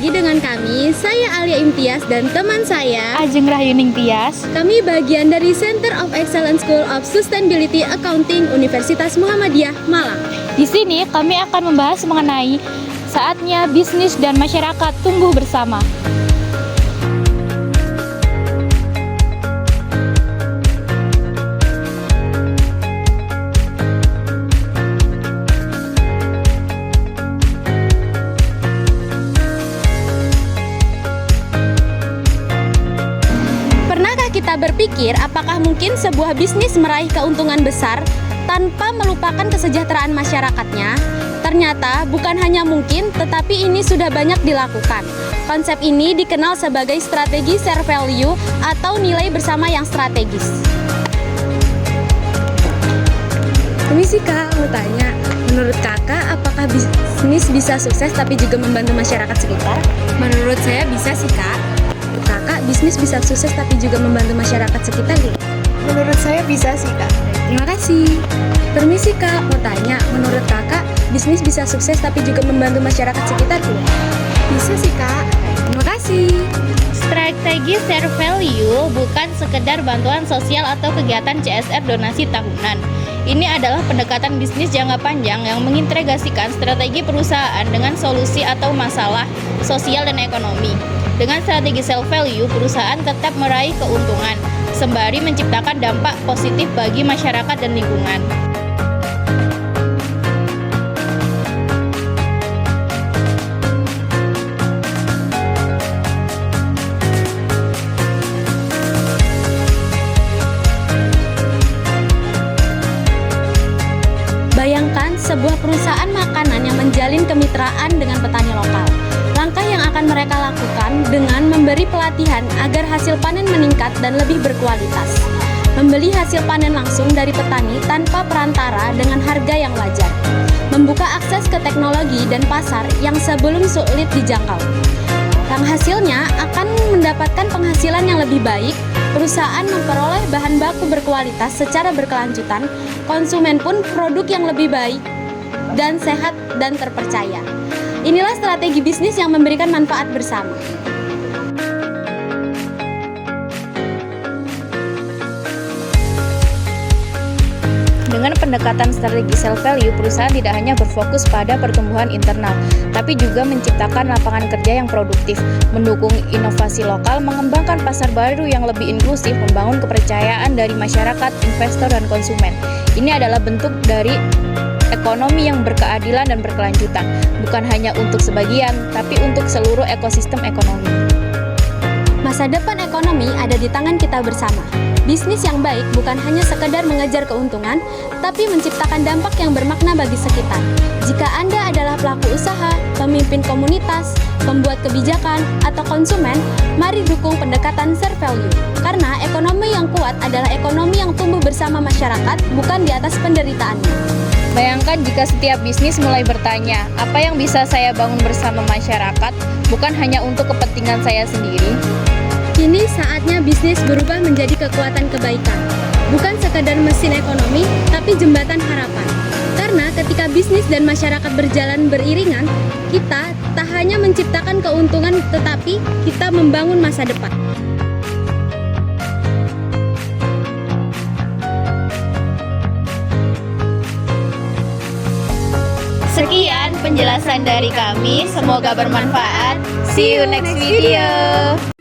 lagi dengan kami, saya Alia Imtiaz dan teman saya Ajeng Rahyuning Tias. Kami bagian dari Center of Excellence School of Sustainability Accounting Universitas Muhammadiyah, Malang. Di sini kami akan membahas mengenai saatnya bisnis dan masyarakat tumbuh bersama. Kita berpikir apakah mungkin sebuah bisnis meraih keuntungan besar tanpa melupakan kesejahteraan masyarakatnya? Ternyata bukan hanya mungkin, tetapi ini sudah banyak dilakukan. Konsep ini dikenal sebagai strategi share value atau nilai bersama yang strategis. Permisi Kak, mau tanya, menurut Kakak apakah bisnis bisa sukses tapi juga membantu masyarakat sekitar? Menurut saya bisa sih Kak. Kakak, bisnis bisa sukses tapi juga membantu masyarakat sekitar ya? Menurut saya bisa sih Kak. Terima kasih. Permisi Kak, mau tanya, menurut Kakak bisnis bisa sukses tapi juga membantu masyarakat sekitar ya? Bisa sih Kak. Terima kasih. Strategi share value bukan sekedar bantuan sosial atau kegiatan CSR donasi tahunan. Ini adalah pendekatan bisnis jangka panjang yang mengintegrasikan strategi perusahaan dengan solusi atau masalah sosial dan ekonomi. Dengan strategi self value, perusahaan tetap meraih keuntungan, sembari menciptakan dampak positif bagi masyarakat dan lingkungan. Bayangkan sebuah perusahaan makanan yang menjalin kemitraan dengan petani lokal. Langkah yang akan mereka lakukan dengan memberi pelatihan agar hasil panen meningkat dan lebih berkualitas. Membeli hasil panen langsung dari petani tanpa perantara dengan harga yang wajar. Membuka akses ke teknologi dan pasar yang sebelum sulit dijangkau. Yang hasilnya akan mendapatkan penghasilan yang lebih baik, perusahaan memperoleh bahan baku berkualitas secara berkelanjutan, konsumen pun produk yang lebih baik dan sehat dan terpercaya. Inilah strategi bisnis yang memberikan manfaat bersama. Dengan pendekatan strategi self value, perusahaan tidak hanya berfokus pada pertumbuhan internal, tapi juga menciptakan lapangan kerja yang produktif, mendukung inovasi lokal, mengembangkan pasar baru yang lebih inklusif, membangun kepercayaan dari masyarakat, investor, dan konsumen. Ini adalah bentuk dari ekonomi yang berkeadilan dan berkelanjutan, bukan hanya untuk sebagian, tapi untuk seluruh ekosistem ekonomi. Masa depan ekonomi ada di tangan kita bersama. Bisnis yang baik bukan hanya sekedar mengejar keuntungan, tapi menciptakan dampak yang bermakna bagi sekitar. Jika Anda adalah pelaku usaha, pemimpin komunitas, pembuat kebijakan, atau konsumen, mari dukung pendekatan share value. Karena ekonomi yang kuat adalah ekonomi yang tumbuh bersama masyarakat, bukan di atas penderitaannya. Bayangkan jika setiap bisnis mulai bertanya, apa yang bisa saya bangun bersama masyarakat, bukan hanya untuk kepentingan saya sendiri. Kini saatnya bisnis berubah menjadi kekuatan kebaikan. Bukan sekadar mesin ekonomi, tapi jembatan harapan. Karena ketika bisnis dan masyarakat berjalan beriringan, kita tak hanya menciptakan keuntungan, tetapi kita membangun masa depan. Sekian penjelasan dari kami, semoga bermanfaat. See you next video.